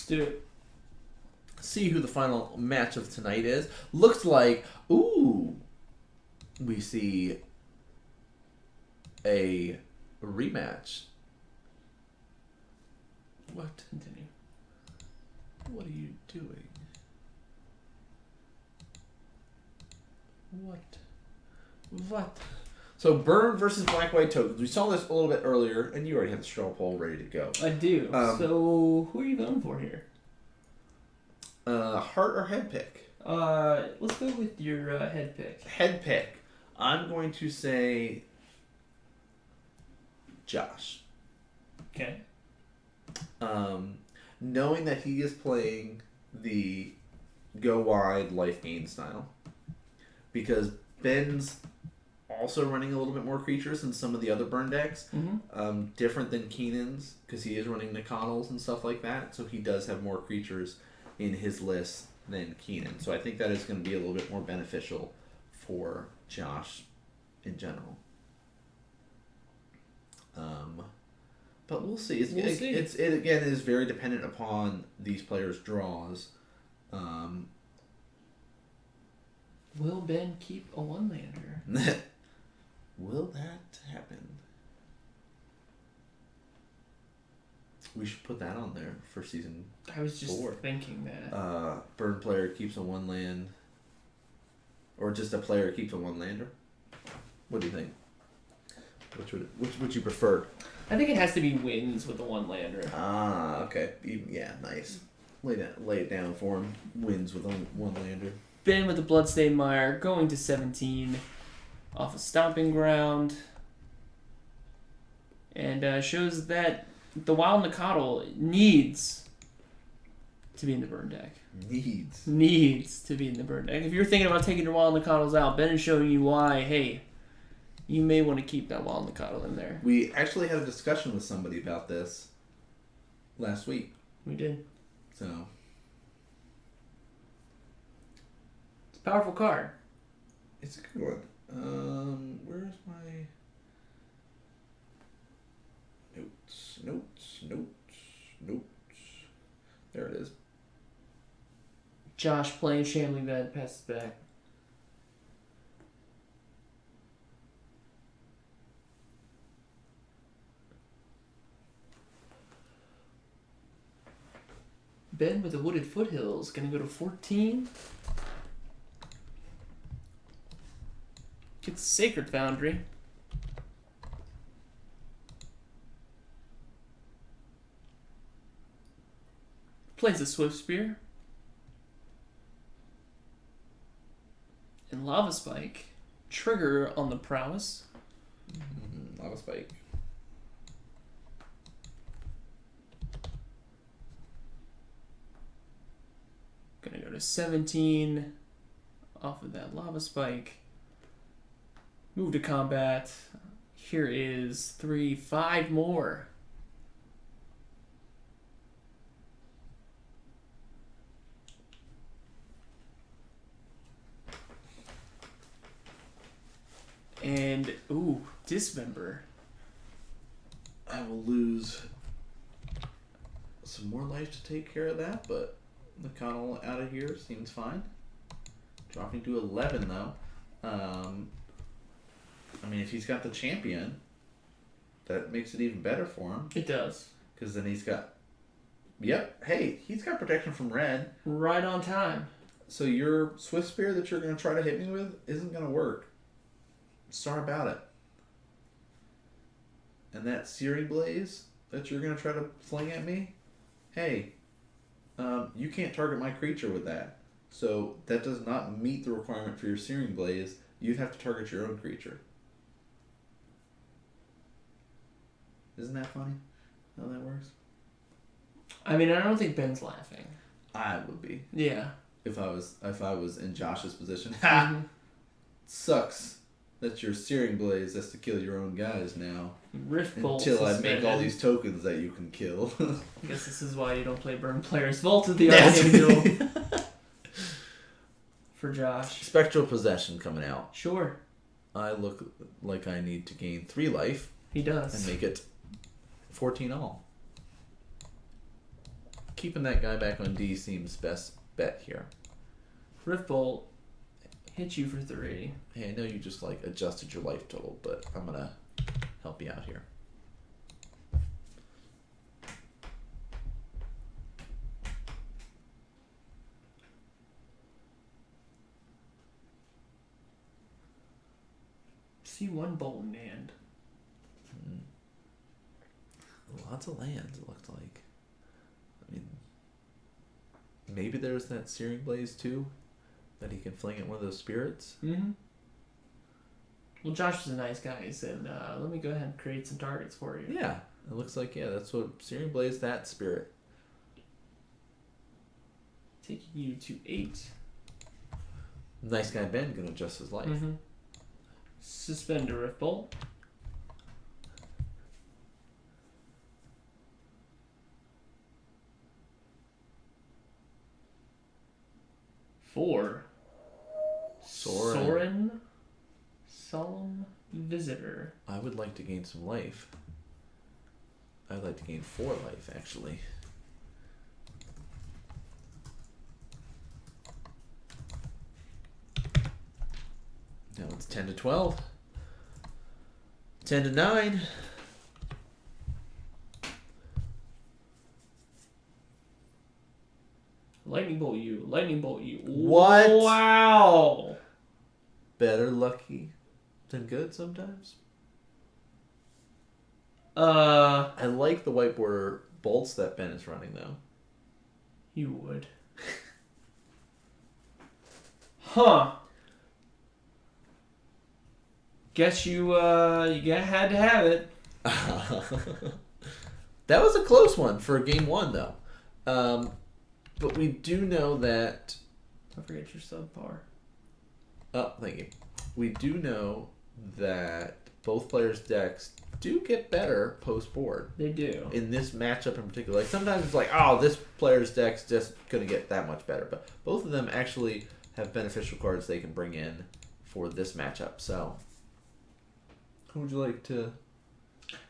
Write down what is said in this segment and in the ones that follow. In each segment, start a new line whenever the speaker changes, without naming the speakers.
do it.
See who the final match of tonight is. Looks like, we see a rematch. What?
Continue.
What are you doing? What? So Burn versus Black White Tokens. We saw this a little bit earlier, and you already had the straw poll ready to go.
I do. So who are you going for here?
Heart or head pick?
Let's go with your head pick.
Head pick. I'm going to say Josh.
Okay.
Knowing that he is playing the go wide life gain style, because Ben's also running a little bit more creatures than some of the other burn decks.
Mm-hmm.
Different than Keenan's, because he is running Nikonals and stuff like that, so he does have more creatures in his list than Keenan. So I think that is going to be a little bit more beneficial for Josh in general. But we'll see. It again is very dependent upon these players' draws.
Will Ben keep a one-lander?
Will that happen? We should put that on there for season.
I was just
4.
thinking that.
Burn player keeps a one land, or just a player keeps a one lander. What do you think? Which would you prefer?
I think it has to be wins with the one-lander.
Ah, okay. Yeah, nice. Lay it down for him. Wins with a one lander.
Ben with the Bloodstained Mire going to 17 off a Stomping Ground. And shows that the Wild Nacatl needs to be in the burn deck. Needs to be in the burn deck. If you're thinking about taking your Wild Nacatls out, Ben is showing you why, hey, you may want to keep that Wild Nacatl in there.
We actually had a discussion with somebody about this last week.
We did.
So.
It's a powerful card.
It's a good one. Where's my notes? There it is.
Josh playing Shambling Bed, passes back. Ben with the Wooded Foothills, gonna go to 14. Gets Sacred Foundry. Plays a Swift Spear. And Lava Spike. Trigger on the Prowess.
Lava Spike.
Gonna go to 17 off of that Lava Spike. Move to combat. Here is 5 more. And, Dismember.
I will lose some more life to take care of that, but Nikonal out of here seems fine. Dropping to 11, though. If he's got the champion, that makes it even better for him.
It does.
Because then he's got... Yep, hey, he's got protection from red.
Right on time.
So your Swift Spear that you're going to try to hit me with isn't going to work. Sorry about it. And that Searing Blaze that you're going to try to fling at me, hey, you can't target my creature with that. So that does not meet the requirement for your Searing Blaze. You'd have to target your own creature. Isn't that funny how that works?
I don't think Ben's laughing.
I would be.
Yeah.
If I was in Josh's position.
Mm-hmm.
Sucks that your Searing Blaze has to kill your own guys now.
Rift Bolt
until I
suspended.
make all these tokens that you can kill.
I guess this is why you don't play Burn Players. Vault of the Archangel. For Josh.
Spectral Possession coming out.
Sure.
I look like I need to gain 3 life.
He does.
And make it 14 all. keeping that guy back on D seems best bet here.
Riftbolt hit you for 3.
Hey, I know you just like adjusted your life total, but I'm gonna help you out here.
See one bolt in hand.
Lots of lands, it looked like. I mean, maybe there's that Searing Blaze too, that he can fling at one of those spirits.
Mm-hmm. Well, Josh is a nice guy. He said, let me go ahead and create some targets for you.
Yeah, it looks like, that's what Searing Blaze, that spirit.
Taking you to 8.
Nice guy Ben gonna adjust his life.
Mm-hmm. Suspend a Riftbolt. For Sorin Solemn Visitor.
I would like to gain some life. I would like to gain 4 life, actually. Now it's 10 to 12. 10 to 9.
Lightning Bolt you. Lightning Bolt you.
What?
Wow.
Better lucky than good sometimes. I like the white border bolts that Ben is running, though.
You would. Huh. Guess you had to have it.
That was a close one for game 1, though. But we do know that...
Don't forget your subpar.
Oh, thank you. We do know that both players' decks do get better post-board.
They do.
In this matchup in particular. Like, sometimes it's like, oh, this player's deck's just going to get that much better. But both of them actually have beneficial cards they can bring in for this matchup. So, who would you like to...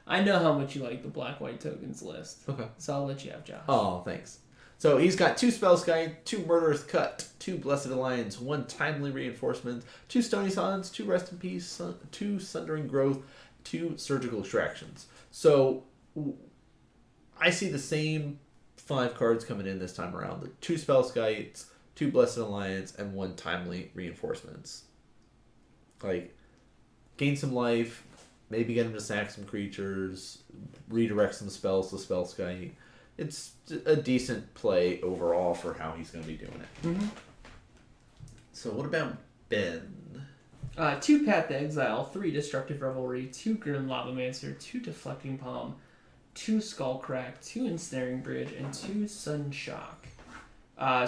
I know how much you like the black-white tokens list.
Okay.
So I'll let you have Josh.
Oh, thanks. So he's got 2 Spellskite, 2 Murderous Cut, 2 Blessed Alliance, 1 Timely Reinforcement, 2 Stony Silence, 2 Rest in Peace, 2 Sundering Growth, 2 Surgical Extractions. So I see the same 5 cards coming in this time around. The 2 Spellskites, 2 Blessed Alliance, and 1 Timely Reinforcements. Like, gain some life, maybe get him to sack some creatures, redirect some spells to Spellskite. It's a decent play overall for how he's going to be doing it.
Mm-hmm.
So what about Ben?
2 Path to Exile, 3 Destructive Revelry, 2 Grim Lavamancer, 2 Deflecting Palm, 2 Skullcrack, 2 Ensnaring Bridge, and 2 Sunshock. I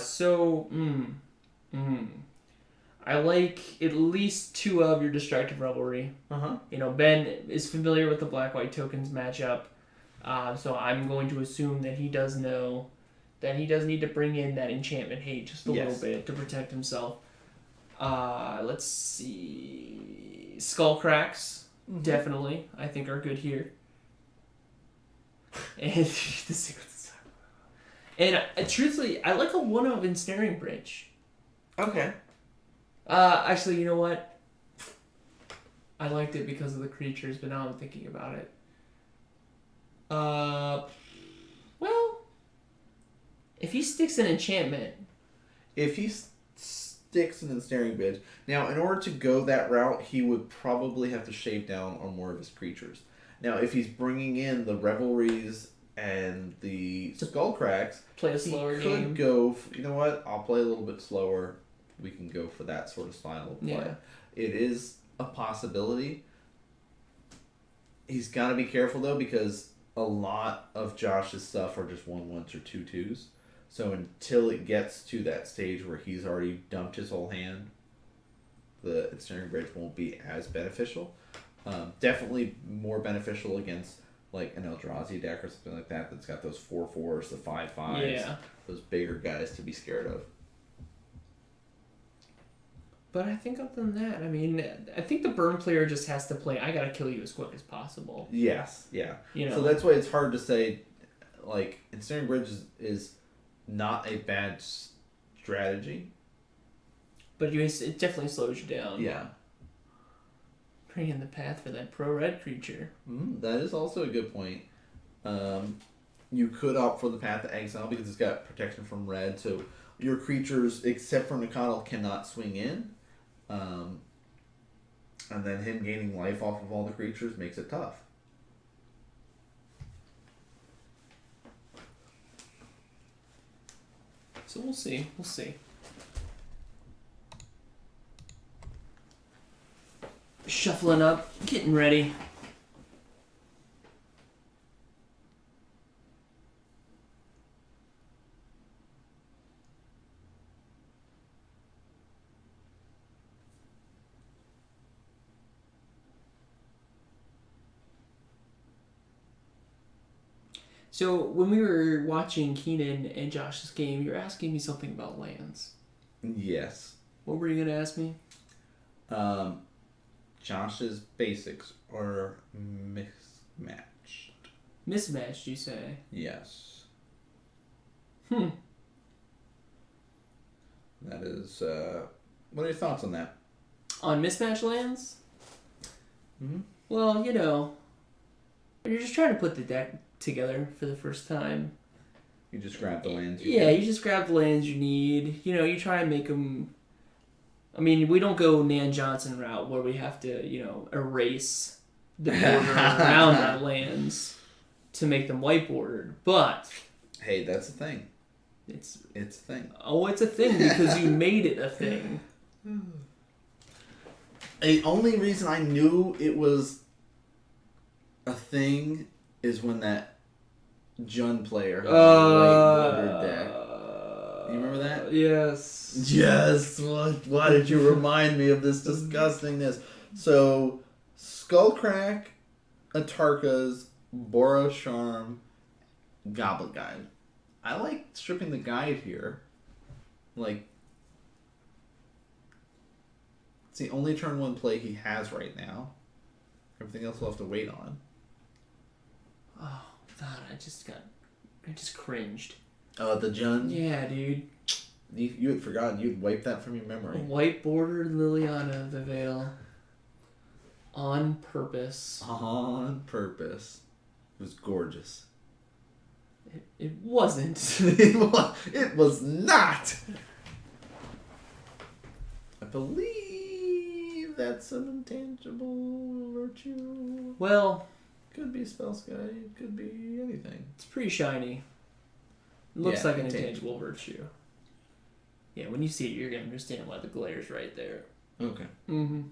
like at least 2 of your Destructive Revelry.
Uh-huh.
You know, Ben is familiar with the black-white tokens matchup. So I'm going to assume that he does know that he does need to bring in that enchantment hate just a little bit to protect himself. Let's see. Skullcracks, definitely, I think are good here. And truthfully, I like a 1 of Ensnaring Bridge.
Okay.
Actually, you know what? I liked it because of the creatures, but now I'm thinking about it. Well, if he sticks an enchantment.
If he sticks an Ensnaring Bridge. Now, in order to go that route, he would probably have to shave down on more of his creatures. Now, if he's bringing in the Revelries and the Skullcracks,
play a slower
he
game.
could go, you know what, I'll play a little bit slower. We can go for that sort of style of play.
Yeah.
It is a possibility. He's got to be careful, though, because a lot of Josh's stuff are just 1/1s or 2/2s. So until it gets to that stage where he's already dumped his whole hand, the Ensnaring Bridge won't be as beneficial. Definitely more beneficial against like an Eldrazi deck or something like that that's got those 4/4s, the 5/5s, those bigger guys to be scared of.
But I think other than that, I mean, I think the burn player just has to play, I gotta kill you as quick as possible.
Yes, yeah.
You know?
So that's why it's hard to say, like, Ensnaring Bridge is not a bad strategy.
But it definitely slows you down.
Yeah.
Bring in the path for that pro-red creature.
That is also a good point. You could opt for the Path of Exile because it's got protection from red, so your creatures, except for Nacatl, cannot swing in. And then him gaining life off of all the creatures makes it tough.
So we'll see. We'll see. Shuffling up, getting ready. So when we were watching Keenan and Josh's game, you were asking me something about lands.
Yes.
What were you gonna ask me?
Josh's basics are mismatched.
Mismatched, you say?
Yes.
That
is, what are your thoughts on that?
On mismatched lands?
Mm-hmm.
Well, you're just trying to put the deck together for the first time.
You just grab the lands.
You just grab the lands you need. You try and make them... I mean, we don't go Nan Johnson route where we have to, erase the border around our lands to make them white bordered. But
hey, that's a thing.
It's
a thing.
Oh, it's a thing because you made it a thing.
The only reason I knew it was a thing is when that Jund player had a white bordered deck. You remember that?
Yes.
Yes. Why did you remind me of this disgustingness? So, Skullcrack, Atarka's, Boros Charm, Goblet Guide. I like stripping the guide here. Like, it's the only turn one play he has right now. Everything else we'll have to wait on.
Oh, God, I just cringed.
Oh, the Jund?
Yeah, dude.
You had forgotten. You'd wiped that from your memory.
White bordered Liliana of the Veil. On purpose.
On purpose. It was gorgeous.
It wasn't.
It was not! I believe that's an intangible virtue.
Well...
Could be Spell Sky. It could be anything.
It's pretty shiny. It looks like an intangible virtue. Yeah, when you see it, you're going to understand why the glare's right there.
Okay.
Mm-hmm.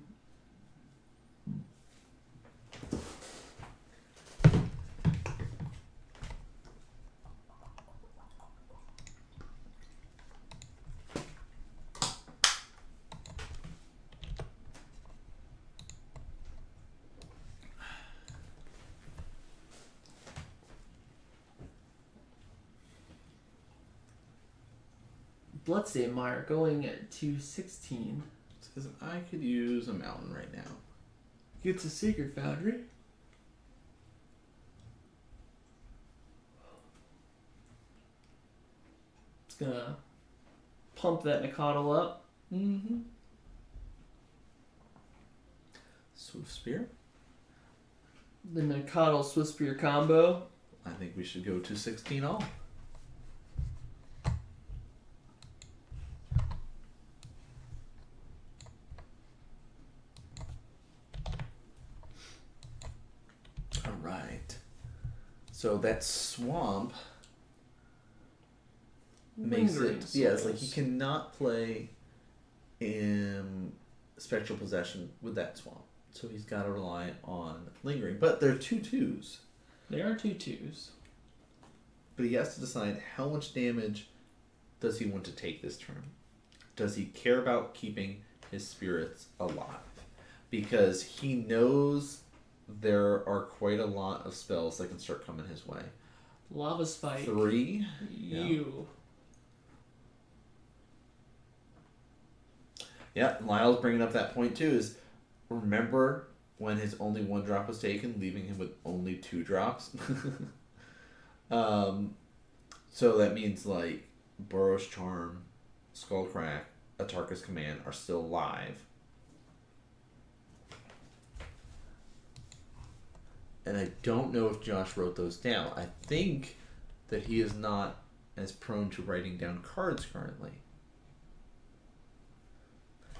Bloodstained Mire going to 16.
Says I could use a mountain right now.
Gets a Secret Foundry. It's gonna pump that Nacatl up.
Mm-hmm. Swift Spear.
The Nacatl Swift Spear combo.
I think we should go to 16 all. Alright. So that swamp makes it... Yeah, it's like he cannot play in Spectral Possession with that swamp. So he's got to rely on Lingering. But they're 2/2s.
They are 2/2s.
But he has to decide how much damage does he want to take this turn. Does he care about keeping his spirits alive? Because he knows there are quite a lot of spells that can start coming his way.
Lava Spike.
3.
You.
Yeah, Lyle's bringing up that point too. Is remember when his only 1 drop was taken, leaving him with only 2 drops? So that means like Burrow's Charm, Skullcrack, Atarka's Command are still live. And I don't know if Josh wrote those down. I think that he is not as prone to writing down cards currently.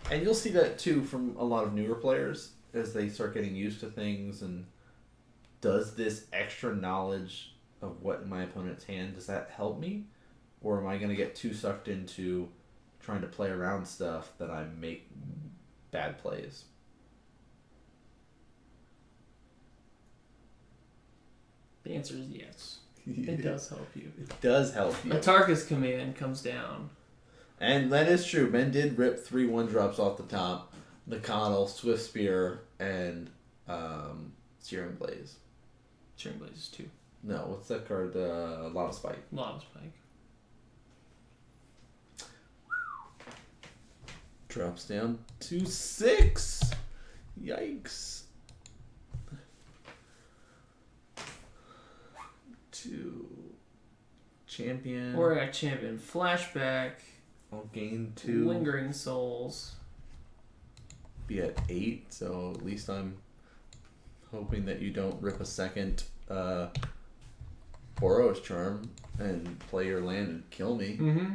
And you'll see that too from a lot of newer players as they start getting used to things. And does this extra knowledge of what in my opponent's hand, does that help me? Or am I going to get too sucked into trying to play around stuff that I make bad plays?
The answer is yes. It does help you.
It does help you.
Atarka's Command comes down.
And that is true. Ben did rip 3 1-drops off the top. Nacatl, Swift Spear, and Searing Blaze.
Searing Blaze is 2.
No, what's that card? Lava Spike.
Lava Spike.
Drops down to 6. Yikes. 2. Champion.
Auric Champion. Flashback.
I'll gain 2.
Lingering Souls.
Be at 8, so at least I'm hoping that you don't rip a second Boros Charm and play your land and kill me.
Mm-hmm.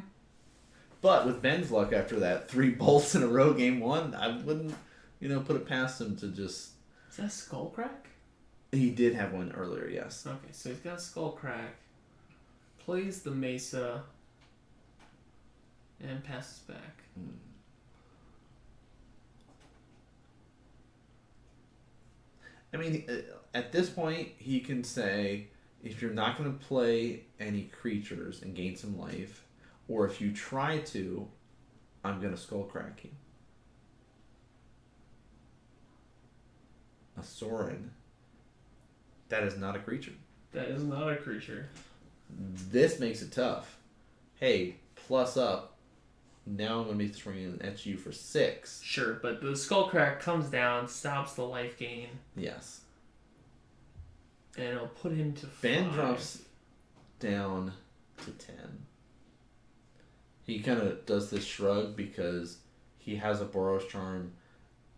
But with Ben's luck after that 3 bolts in a row game 1, I wouldn't, put it past him to just...
Is that Skullcrack?
He did have one earlier, yes.
Okay, so he's got Skullcrack, plays the Mesa, and passes back.
I mean, at this point, he can say, if you're not going to play any creatures and gain some life, or if you try to, I'm going to Skullcrack you. A Sorin. That is not a creature.
That is not a creature.
This makes it tough. Hey, plus up. Now I'm going to be swinging at you for 6.
Sure, but the Skullcrack comes down, stops the life gain.
Yes.
And it'll put him to 5.
Ben drops down to 10. He kind of does this shrug because he has a Boros Charm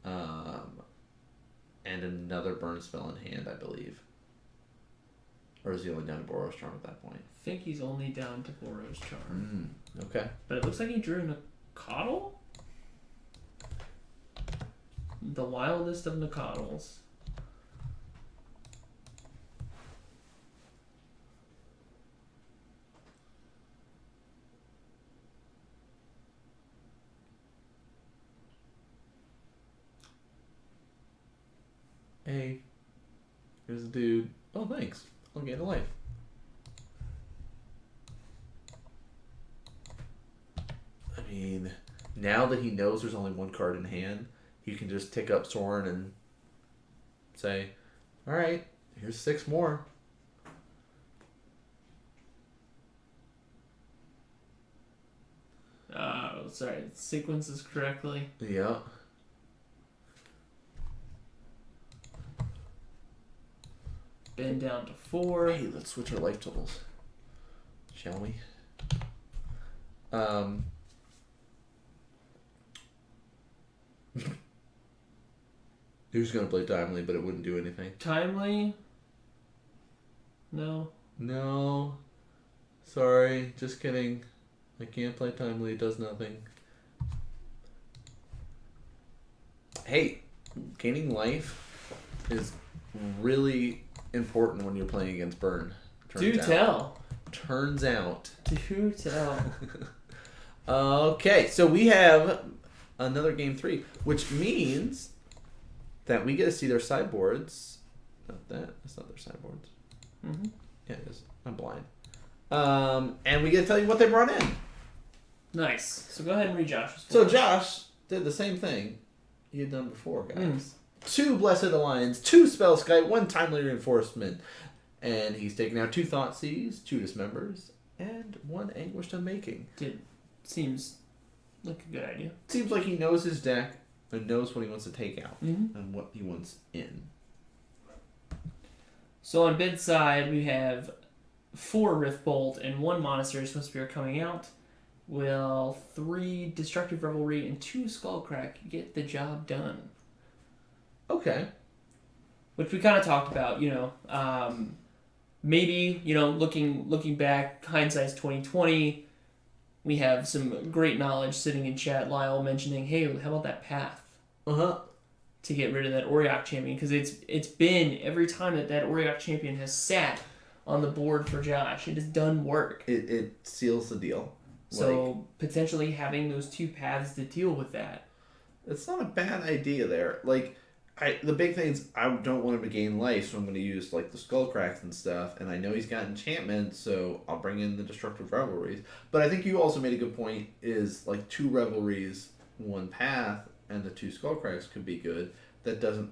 and another burn spell in hand, I believe. Or is he only down to Boros Charm at that point?
I think he's only down to Boros Charm.
Okay.
But it looks like he drew Nacatl? The wildest of Nacatls.
Hey, here's a dude. Oh, thanks. I'll gain a life. I mean, now that he knows there's only one card in hand, he can just tick up Sorin and say, alright, here's 6 more.
Sorry, it sequences correctly.
Yeah.
Ben down to 4.
Hey, let's switch our life totals. Shall we? He was going to play Timely, but it wouldn't do anything.
Timely? No.
No. Sorry, just kidding. I can't play Timely, it does nothing. Hey, gaining life is really important when you're playing against Burn. Turns out.
Do tell.
Okay, so we have another game 3, which means that we get to see their sideboards. Not that. That's not their sideboards.
Mm-hmm.
Yeah, it is. I'm blind. And we get to tell you what they brought in.
Nice. So go ahead and read Josh's.
So Josh did the same thing he had done before, guys. 2 Blessed Alliance, 2 Spellskite, 1 Timely Reinforcement. And he's taken out 2 Thoughtseize, 2 Dismembers, and 1 Anguished Unmaking.
Seems like a good idea.
Seems like he knows his deck and knows what he wants to take out and what he wants in.
So on Ben's side, we have 4 Rift Bolt and 1 Monastery Swift Spear coming out. will 3 Destructive Revelry and 2 Skullcrack get the job done?
Okay.
Which we kind of talked about, maybe, looking back, hindsight's 2020. We have some great knowledge sitting in chat. Lyle mentioning, hey, how about that path? To get rid of that Auriok champion, because it's been every time that Auriok champion has sat on the board for Josh, it has done work.
It seals the deal.
So potentially having those 2 paths to deal with that.
It's not a bad idea there. The big thing is I don't want him to gain life, so I'm going to use the Skullcracks and stuff. And I know he's got enchantment, so I'll bring in the Destructive Revelries. But I think you also made a good point. Is 2 Revelries, 1 path, and the 2 Skullcracks could be good. That doesn't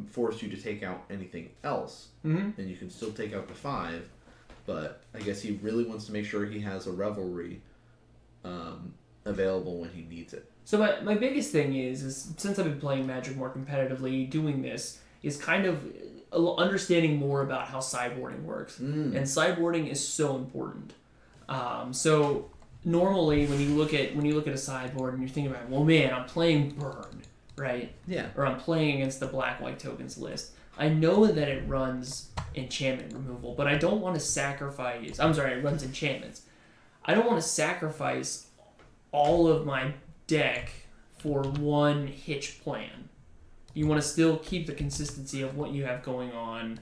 force you to take out anything else, and you can still take out the 5. But I guess he really wants to make sure he has a Revelry available when he needs it.
So my biggest thing is since I've been playing Magic more competitively, doing this is kind of understanding more about how sideboarding works. And sideboarding is so important. So normally when you look at a sideboard and you're thinking about, well, man, I'm playing Burn, right?
Yeah.
Or I'm playing against the black-white tokens list. I know that it runs enchantment removal, but I don't want to sacrifice... I'm sorry, it runs enchantments. I don't want to sacrifice all of my deck for one hitch plan. You want to still keep the consistency of what you have going on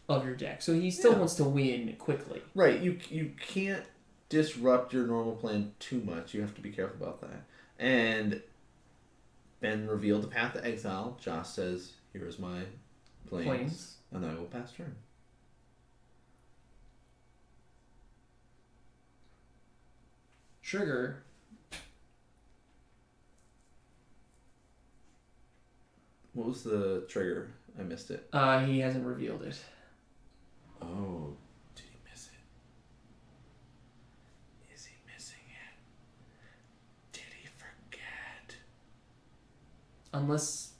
of your deck. So he still wants to win quickly.
Right. You can't disrupt your normal plan too much. You have to be careful about that. And Ben revealed the path to exile. Josh says, here is my planes. And I will pass turn.
Trigger.
What was the trigger? I missed it.
He hasn't revealed it.
Oh, did he miss it? Is he missing it? Did he forget?
Unless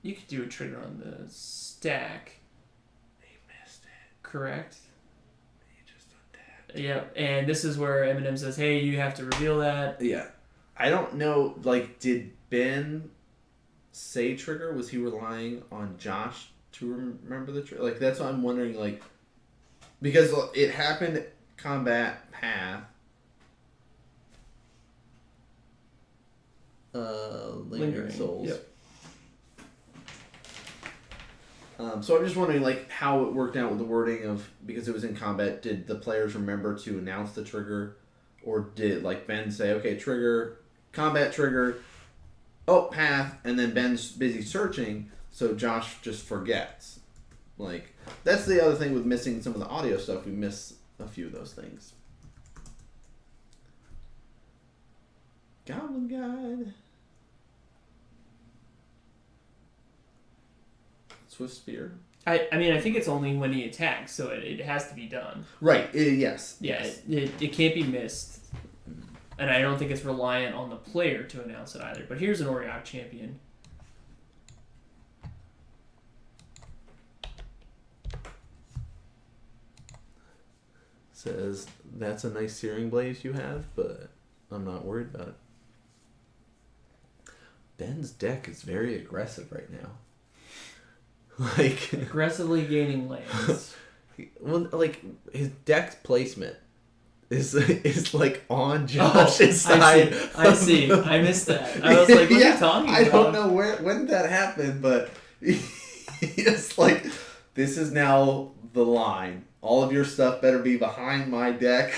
you could do a trigger on the stack.
He missed it.
Correct?
He just untapped.
Yep, and this is where Eminem says, hey, you have to reveal that.
Yeah. I don't know, did Ben say trigger? Was he relying on Josh to remember the trigger? That's what I'm wondering, because it happened combat path. Lingering Souls.
Yep.
So I'm just wondering, how it worked out with the wording of, because it was in combat, did the players remember to announce the trigger? Or did, Ben say, okay, trigger, combat trigger, oh, path, and then Ben's busy searching, so Josh just forgets. That's the other thing with missing some of the audio stuff. We miss a few of those things. Goblin Guide. Swift Spear.
I think it's only when he attacks, so it has to be done.
Right, yes.
Yeah, yes. It can't be missed. And I don't think it's reliant on the player to announce it either. But here's an Auriok champion.
Says, that's a nice Searing Blaze you have, but I'm not worried about it. Ben's deck is very aggressive right now.
Aggressively gaining lands.
Well, his deck's placement is on Josh's side.
I see. I missed that. I was like, what are you talking about?
I don't know when that happened, but it's this is now the line. All of your stuff better be behind my deck.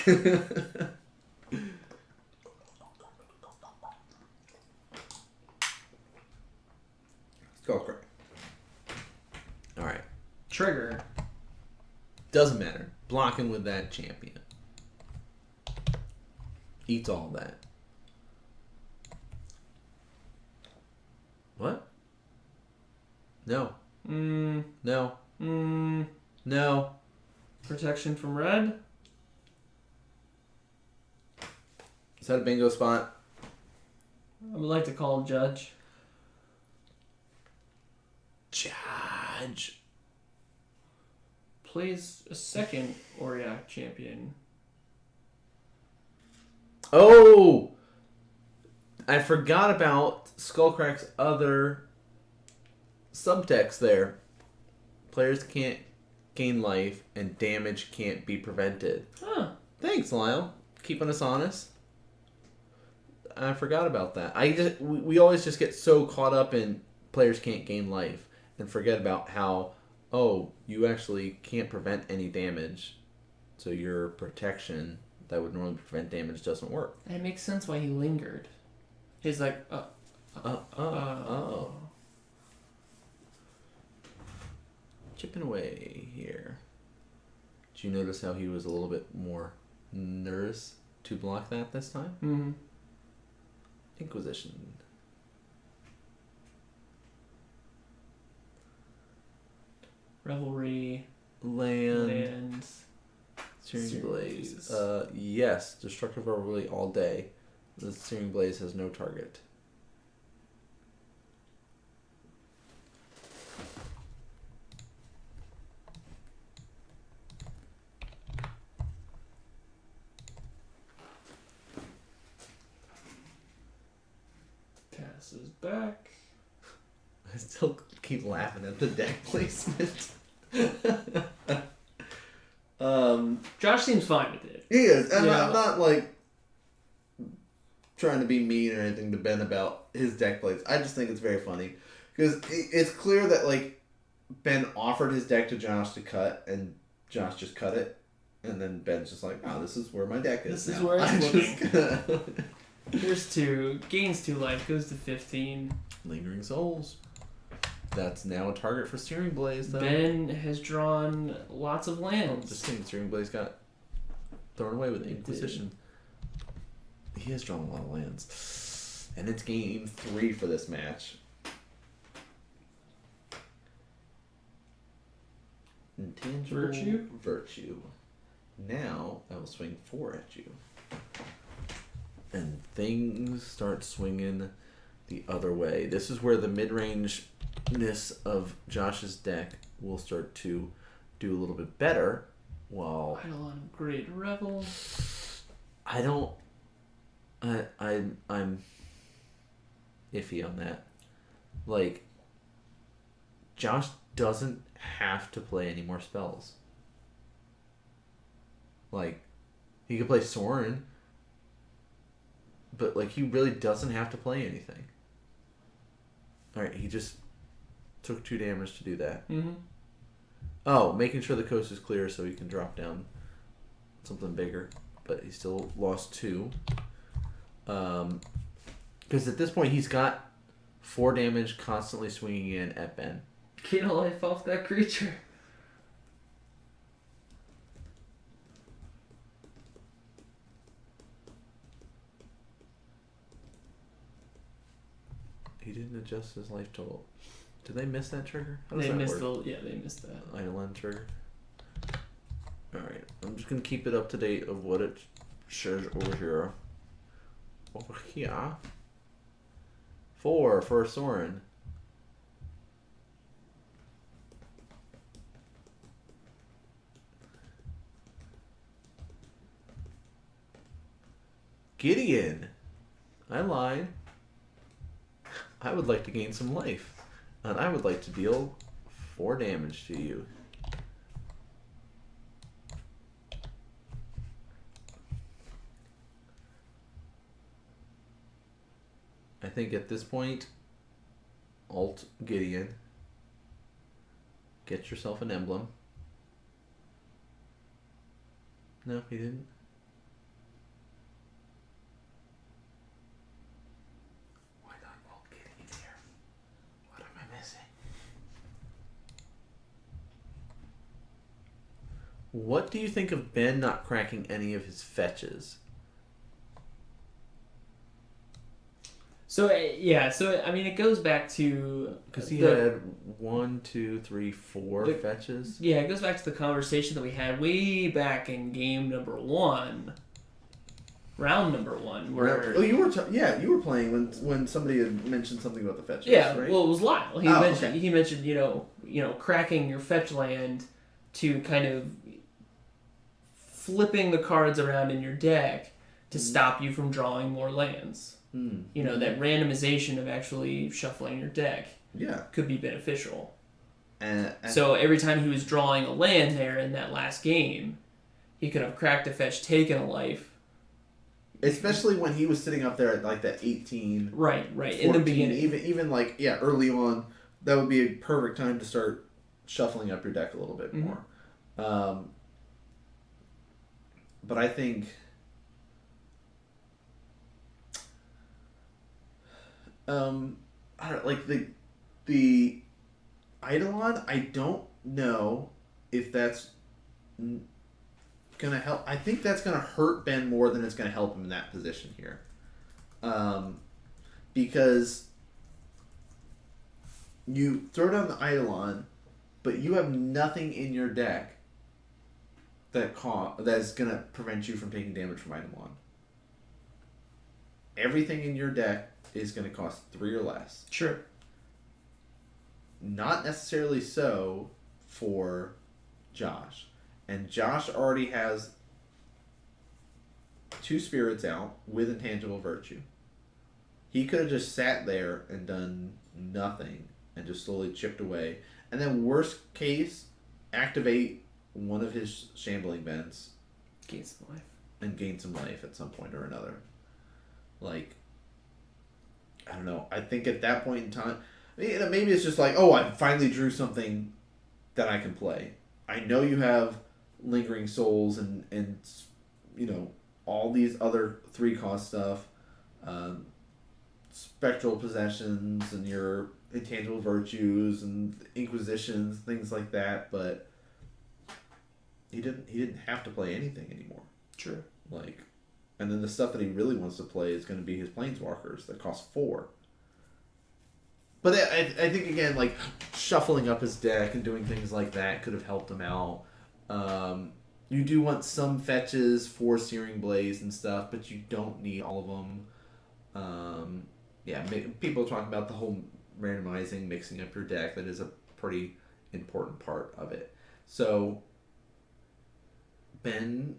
Skullcrack. Alright.
Trigger.
Doesn't matter. Blocking with that champion. Eats all that. What? No. No. No.
Protection from red.
Is that a bingo spot?
I would like to call Judge.
Judge.
Plays a second Auriok champion.
Oh! I forgot about Skullcrack's other subtext there. Players can't gain life, and damage can't be prevented.
Huh.
Thanks, Lyle. Keeping us honest. I forgot about that. We always just get so caught up in players can't gain life and forget about how, you actually can't prevent any damage. So your protection that would normally prevent damage doesn't work.
It makes sense why he lingered. He's like,
Chipping away here. Did you notice how he was a little bit more nervous to block that this time?
Mm-hmm.
Inquisition.
Revelry.
Land. Searing Blaze. Yes. Destructive Revelry all day. The Searing Blaze has no target.
Passes back.
I still keep laughing at the deck placement.
Josh seems fine with it.
He is. I'm not like trying to be mean or anything to Ben about his deck plays. I just think it's very funny because it's clear that like Ben offered his deck to Josh to cut, and Josh just cut it, and then Ben's just like, "Oh, this is where my deck is.
This is where it's looking." Here's 2. Gains 2 life. Goes to 15.
Lingering Souls. That's now a target for Searing Blaze, though.
Ben has drawn lots of lands.
Just saying, Searing Blaze got thrown away with Inquisition. He has drawn a lot of lands. And it's game 3 for this match. Intangible Virtue. Now, I will swing 4 at you. And things start swinging the other way. This is where the mid-rangeness of Josh's deck will start to do a little bit better. While
Eidolon Great Revel.
I'm iffy on that. Like, Josh doesn't have to play any more spells. Like, he could play Sorin, but like he really doesn't have to play anything. Alright, he just took 2 damage to do that.
Mm-hmm.
Oh, making sure the coast is clear so he can drop down something bigger. But he still lost 2. Because at this point he's got 4 damage constantly swinging in at Ben.
Get a life off that creature.
He didn't adjust his life total. Did they miss that trigger?
They missed that.
Eidolon trigger. Alright, I'm just going to keep it up to date of what it says over here. Over here. 4 for Sorin. Gideon. I lied. I would like to gain some life. And I would like to deal 4 damage to you. I think at this point, Alt Gideon. Get yourself an emblem. No, he didn't. Why not Alt Gideon here? What am I missing? What do you think of Ben not cracking any of his fetches?
So I mean, it goes back to
because he had 1, 2, 3, 4 fetches.
Yeah, it goes back to the conversation that we had way back in game number 1, round number 1. Where
you were playing when somebody had mentioned something about the fetches.
Yeah,
right?
well, it was Lyle. He mentioned cracking your fetch land to kind of flipping the cards around in your deck to stop you from drawing more lands. You know, that randomization of actually shuffling your deck could be beneficial. So every time he was drawing a land there in that last game, he could have cracked a fetch, taken a life.
Especially when he was sitting up there at like that 18.
Right,
14,
in the beginning.
Even like, early on, that would be a perfect time to start shuffling up your deck a little bit more. But I think... the Eidolon, I don't know if that's gonna help. I think that's gonna hurt Ben more than it's gonna help him in that position here, because you throw down the Eidolon, but you have nothing in your deck that's gonna prevent you from taking damage from Eidolon. Everything in your deck is going to cost 3 or less.
Sure.
Not necessarily so for Josh. And Josh already has 2 spirits out with Intangible Virtue. He could have just sat there and done nothing and just slowly chipped away. And then worst case, activate one of his Shambling Vents.
Gain some life.
And gain some life at some point or another. Like, I don't know. I think at that point in time, maybe it's just like, oh, I finally drew something that I can play. I know you have Lingering Souls and you know, all these other 3-cost stuff, Spectral Possessions and your Intangible Virtues and Inquisitions, things like that. But he didn't have to play anything anymore.
Sure.
Like. And then the stuff that he really wants to play is going to be his Planeswalkers that cost 4. But I think, again, like, shuffling up his deck and doing things like that could have helped him out. You do want some fetches for Searing Blaze and stuff, but you don't need all of them. People talk about the whole randomizing, mixing up your deck. That is a pretty important part of it. So, Ben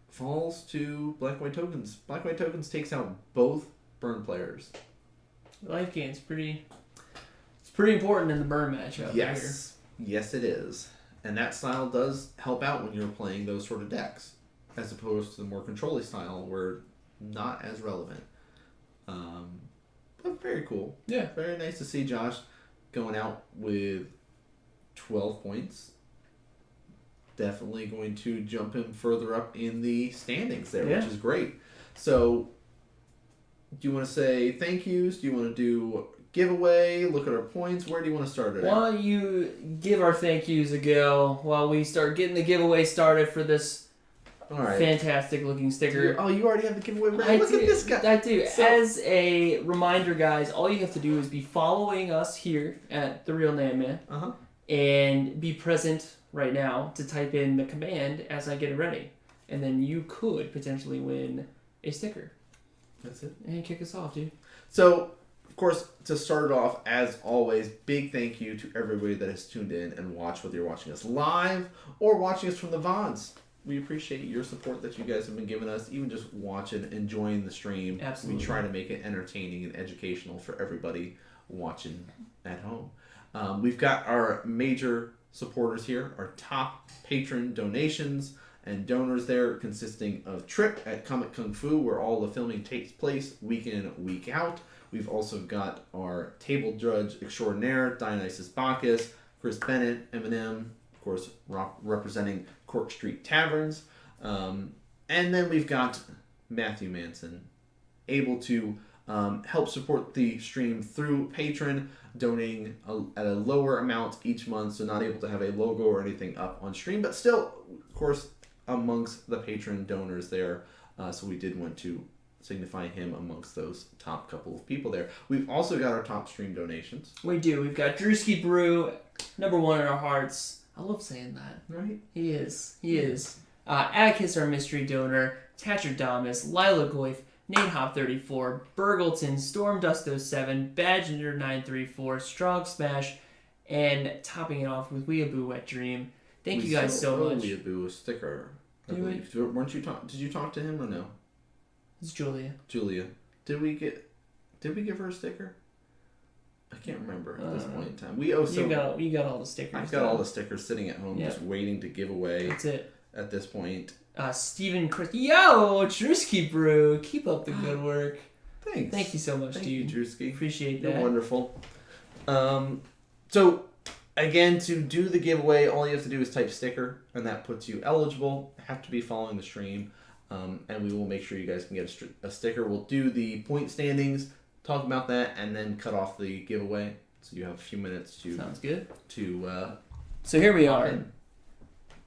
falls to Black-White Tokens. Black-White Tokens takes out both burn players.
Life gain's pretty important in the burn matchup.
Yes. Yes, it is. And that style does help out when you're playing those sort of decks, as opposed to the more control-y style where not as relevant. But very cool.
Yeah.
Very nice to see Josh going out with 12 points. Definitely going to jump him further up in the standings there, which is great. So, do you want to say thank yous? Do you want to do giveaway? Look at our points? Where do you want to start it at?
Why don't you give our thank yous a go while we start getting the giveaway started for this fantastic looking sticker.
You already have the giveaway ready? Look at this guy.
I do. So, as a reminder, guys, all you have to do is be following us here at The Real Nan Man and be present right now to type in the command as I get it ready. And then you could potentially win a sticker.
That's it.
And kick us off, dude.
So, of course, to start it off, as always, big thank you to everybody that has tuned in and watched, whether you're watching us live or watching us from the VODs. We appreciate your support that you guys have been giving us, even just watching, enjoying the stream.
Absolutely.
We try to make it entertaining and educational for everybody watching at home. We've got our major supporters here, our top patron donations and donors there, consisting of Trip at Comic Kung Fu, where all the filming takes place week in, week out. We've also got our table judge extraordinaire, Dionysus Bacchus, Chris Bennett, Eminem, of course, representing Cork Street Taverns. And then we've got Matthew Manson, able to help support the stream through Patreon, donating at a lower amount each month, so not able to have a logo or anything up on stream, but still, of course, amongst the patron donors there. So we did want to signify him amongst those top couple of people there. We've also got our top stream donations.
We do. We've got Drewski Brew, number 1 in our hearts. I love saying that.
Right?
He is. He is. Atticus, our mystery donor, Tatcher Damas, Lila Goif, Nate Hop 34, Burgleton, Stormdust 07, Badger 934, Strong Smash, and topping it off with Weeaboo Wet Dream. Thank you guys so much.
Weeaboo a sticker. I believe. Weren't you did you talk to him or no?
It's Julia.
Did we give her a sticker? I can't remember at this point in time. You
got all the stickers.
I've got all the stickers sitting at home, just waiting to give away.
That's it.
At this point.
Stephen Chris. Yo, Drewski Brew. Keep up the good work.
Thanks.
Thank you so much, dude.
Thank you, Drewski.
Appreciate that.
You're wonderful. So, again, to do the giveaway, all you have to do is type sticker, and that puts you eligible. Have to be following the stream, and we will make sure you guys can get a sticker. We'll do the point standings, talk about that, and then cut off the giveaway. So you have a few minutes to.
Sounds good.
So
here we are.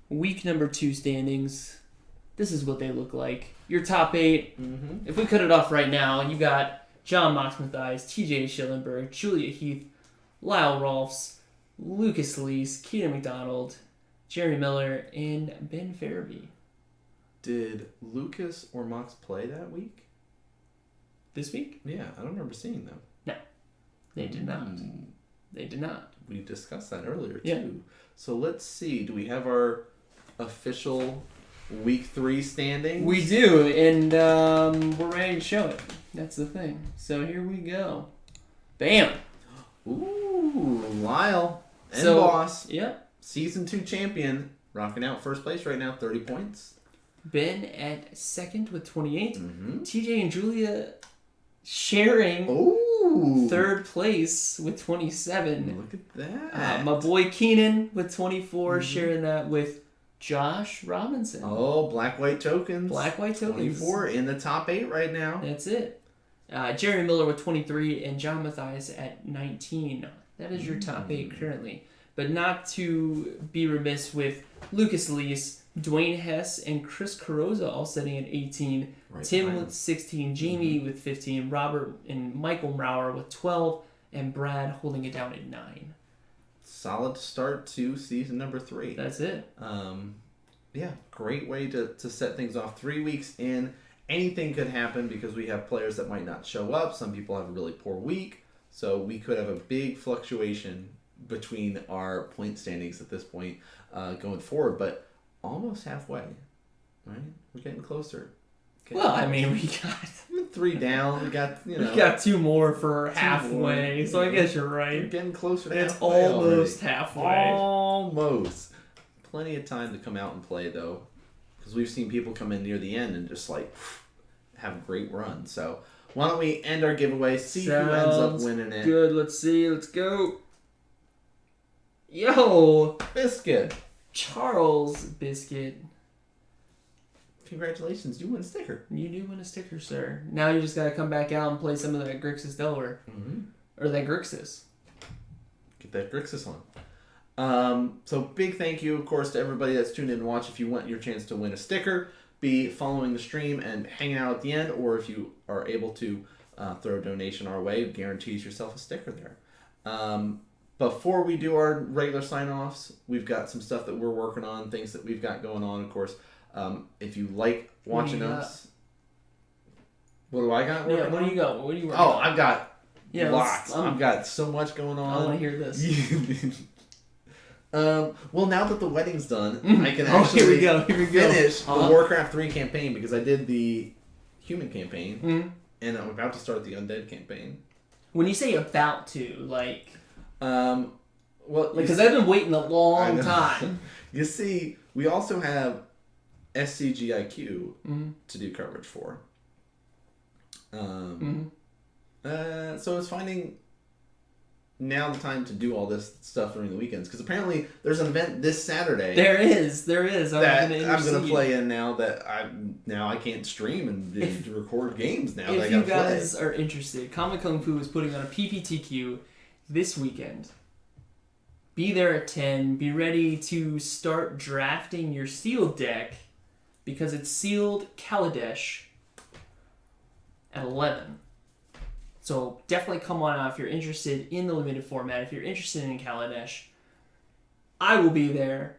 Week number 2 standings. This is what they look like. Your top 8.
Mm-hmm.
If we cut it off right now, you got John Mox Mathias, TJ Schillenberg, Julia Heath, Lyle Rolfs, Lucas Lees, Keaton McDonald, Jeremy Miller, and Ben Farabee.
Did Lucas or Mox play that week?
This week?
Yeah, I don't remember seeing them.
No, they did not. They did not.
We discussed that earlier, too.
Yeah.
So let's see. Do we have our official Week 3 standings?
We do, and we're ready to show it. That's the thing. So here we go. Bam!
Ooh, Lyle and Boss.
Yep.
Season 2 champion. Rocking out first place right now, 30 points.
Ben at second with 28.
Mm-hmm.
TJ and Julia sharing third place with 27.
Look at that.
My boy Keenan with 24, sharing that with Josh Robinson.
Oh, Black White Tokens.
24
in the top 8 right now.
That's it. Jeremy Miller with 23 and John Mathias at 19. That is your top 8 currently. But not to be remiss with Lucas Lees, Dwayne Hess, and Chris Carrozza all sitting at 18.
Right
Tim
behind.
with 16, Jamie with 15, Robert and Michael Maurer with 12, and Brad holding it down at 9.
Solid start to season number 3.
That's it.
Yeah, great way to set things off. 3 weeks in, anything could happen because we have players that might not show up. Some people have a really poor week, so we could have a big fluctuation between our point standings at this point going forward, but almost halfway, right? We're getting closer.
We got
3 down. We got
we got 2 more for halfway,
more.
So I guess you're right.
We're getting closer to
it's
halfway.
Almost
already.
halfway.
Almost. Plenty of time to come out and play though, because we've seen people come in near the end and just have a great run. So why don't we end our giveaway? See who ends up winning it.
Good. Let's see. Let's go. Yo,
Biscuit.
Charles Biscuit.
Congratulations, you win a sticker.
You do win a sticker, sir. Now you just gotta come back out and play some of that Grixis Delaware.
Mm-hmm.
Or that Grixis.
Get that Grixis on. So big thank you, of course, to everybody that's tuned in and watch. If you want your chance to win a sticker, be following the stream and hanging out at the end, or if you are able to throw a donation our way, it guarantees yourself a sticker there. Before we do our regular sign-offs, we've got some stuff that we're working on, things that we've got going on, of course. If you like watching us... What do I got?
Yeah, what do you got? What do you
on? I've got lots.
I've
got so much going on.
I want to hear this.
Well, now that the wedding's done, I can actually
here we go.
finish the Warcraft 3 campaign because I did the human campaign, and I'm about to start the undead campaign.
When you say about to, like...
well...
Because I've been waiting a long time.
You see, we also have SCGIQ to do coverage for. So it's finding now the time to do all this stuff during the weekends because apparently there's an event this Saturday.
There is.
I'm gonna play in now that I can't stream and record games now.
If you guys are interested, Comic Kung Fu is putting on a PPTQ this weekend. Be there at 10. Be ready to start drafting your sealed deck because it's sealed Kaladesh at 11. So definitely come on out if you're interested in the limited format. If you're interested in Kaladesh, I will be there.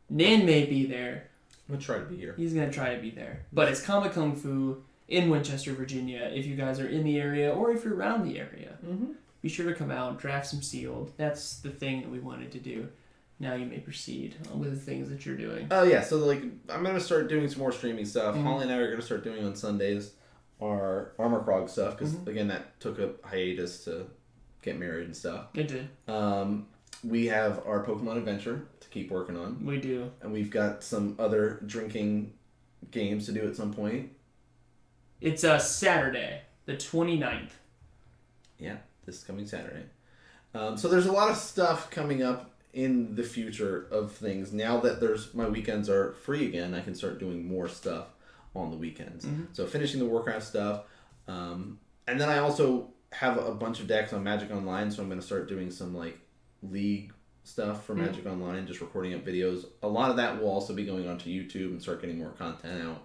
Nan may be there.
I'm going to try to be here.
He's going to try to be there. But it's Comic Kung Fu in Winchester, Virginia. If you guys are in the area or if you're around the area, be sure to come out, draft some sealed. That's the thing that we wanted to do. now you may proceed with the things that you're doing.
Oh yeah, so like I'm gonna start doing some more streaming stuff.
Mm-hmm.
Holly and I are gonna start doing on Sundays our Armor Krog stuff because again that took a hiatus to get married and stuff.
It did.
We have our Pokemon Adventure to keep working on.
We do.
And we've got some other drinking games to do at some point.
It's Saturday, the 29th.
Yeah, this coming Saturday. So there's a lot of stuff coming up in the future of things. Now that my weekends are free again, I can start doing more stuff on the weekends.
Mm-hmm.
So finishing the Warcraft stuff. And then I also have a bunch of decks on Magic Online, so I'm going to start doing some like League stuff for Magic Online, just recording up videos. A lot of that will also be going onto YouTube and start getting more content out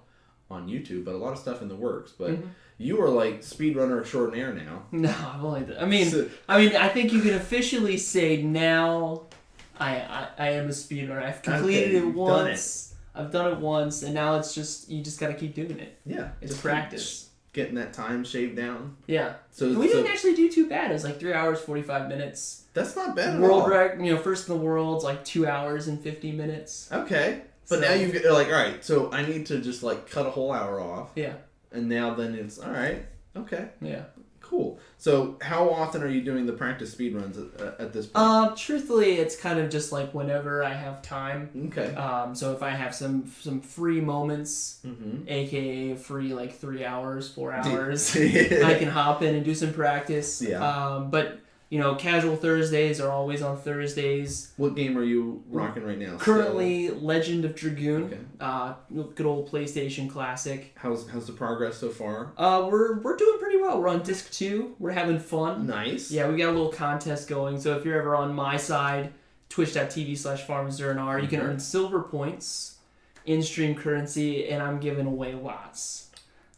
on YouTube, but a lot of stuff in the works. But you are like speedrunner extraordinaire now.
No, I've only. I mean, I think you can officially say now, I am a speedrunner. I've completed it once. I've done it once, and now it's just you just gotta keep doing it.
Yeah,
it's practice.
Getting that time shaved down.
Yeah. So we didn't actually do too bad. It was like 3 hours 45 minutes.
That's not bad at
all.
World
record, first in the world's like 2 hours and 50 minutes.
Okay. But now you're like, all right, so I need to just like cut a whole hour off.
Yeah.
And now then it's, all right, okay.
Yeah.
Cool. So how often are you doing the practice speedruns at this point?
Truthfully, it's kind of just like whenever I have time.
Okay.
So if I have some free moments, aka free like 3 hours, 4 hours, I can hop in and do some practice.
Yeah.
But casual Thursdays are always on Thursdays.
What game are you rocking right now?
Currently, Legend of Dragoon.
Okay.
Good old PlayStation classic.
How's the progress so far?
We're doing pretty well. We're on disc 2. We're having fun.
Nice.
Yeah, we got a little contest going. So if you're ever on my side, twitch.tv/FarmZernar, you can earn silver points, in-stream currency, and I'm giving away lots.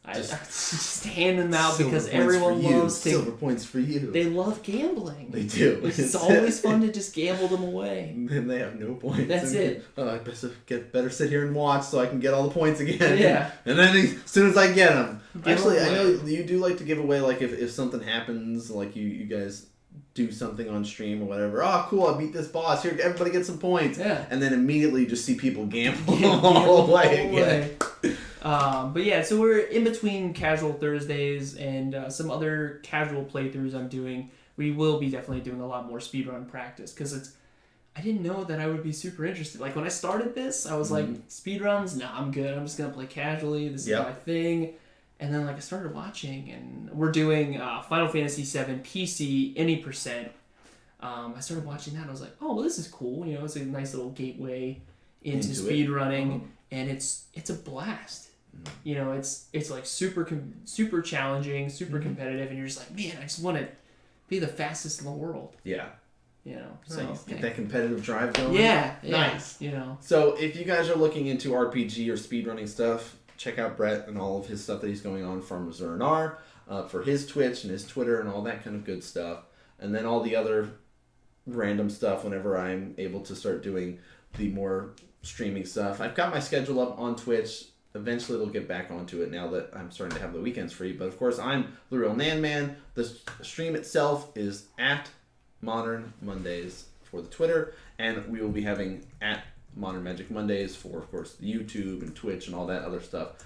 I just hand them out because everyone loves
silver points for you.
They love gambling.
They do.
It's always fun to just gamble them away.
Then they have no points.
That's it.
I better sit here and watch so I can get all the points again.
Yeah.
And then as soon as I get them, actually, I know you do like to give away like if something happens, like you guys do something on stream or whatever. Oh, cool! I beat this boss. Here, everybody get some points.
Yeah.
And then immediately just see people gamble all the way again.
But yeah, so we're in between casual Thursdays and some other casual playthroughs I'm doing. We will be definitely doing a lot more speedrun practice because I didn't know that I would be super interested. Like when I started this, I was like, speedruns? Nah, I'm good. I'm just gonna play casually. This is my thing. And then like I started watching, and we're doing Final Fantasy VII PC any percent. I started watching that. And I was like, oh, well, this is cool. It's a nice little gateway into speedrunning, and it's a blast. It's like super challenging, super competitive, and you're just like, man, I just want to be the fastest in the world.
Yeah.
So
get that competitive drive going.
Yeah.
Nice. So if you guys are looking into RPG or speedrunning stuff, check out Brett and all of his stuff that he's going on from ZerNar for his Twitch and his Twitter and all that kind of good stuff. And then all the other random stuff whenever I'm able to start doing the more streaming stuff. I've got my schedule up on Twitch. Eventually it'll get back onto it now that I'm starting to have the weekends free. But of course, I'm The Real Nan Man. The stream itself is at Modern Mondays for the Twitter. And we will be having at Modern Magic Mondays for, of course, YouTube and Twitch and all that other stuff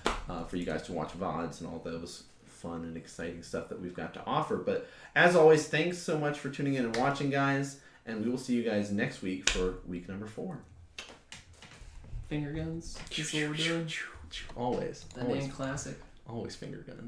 for you guys to watch VODs and all those fun and exciting stuff that we've got to offer. But as always, thanks so much for tuning in and watching, guys. And we will see you guys next week for week number 4.
Finger guns. That's what we're doing.
Always.
The Nan classic.
Always finger guns.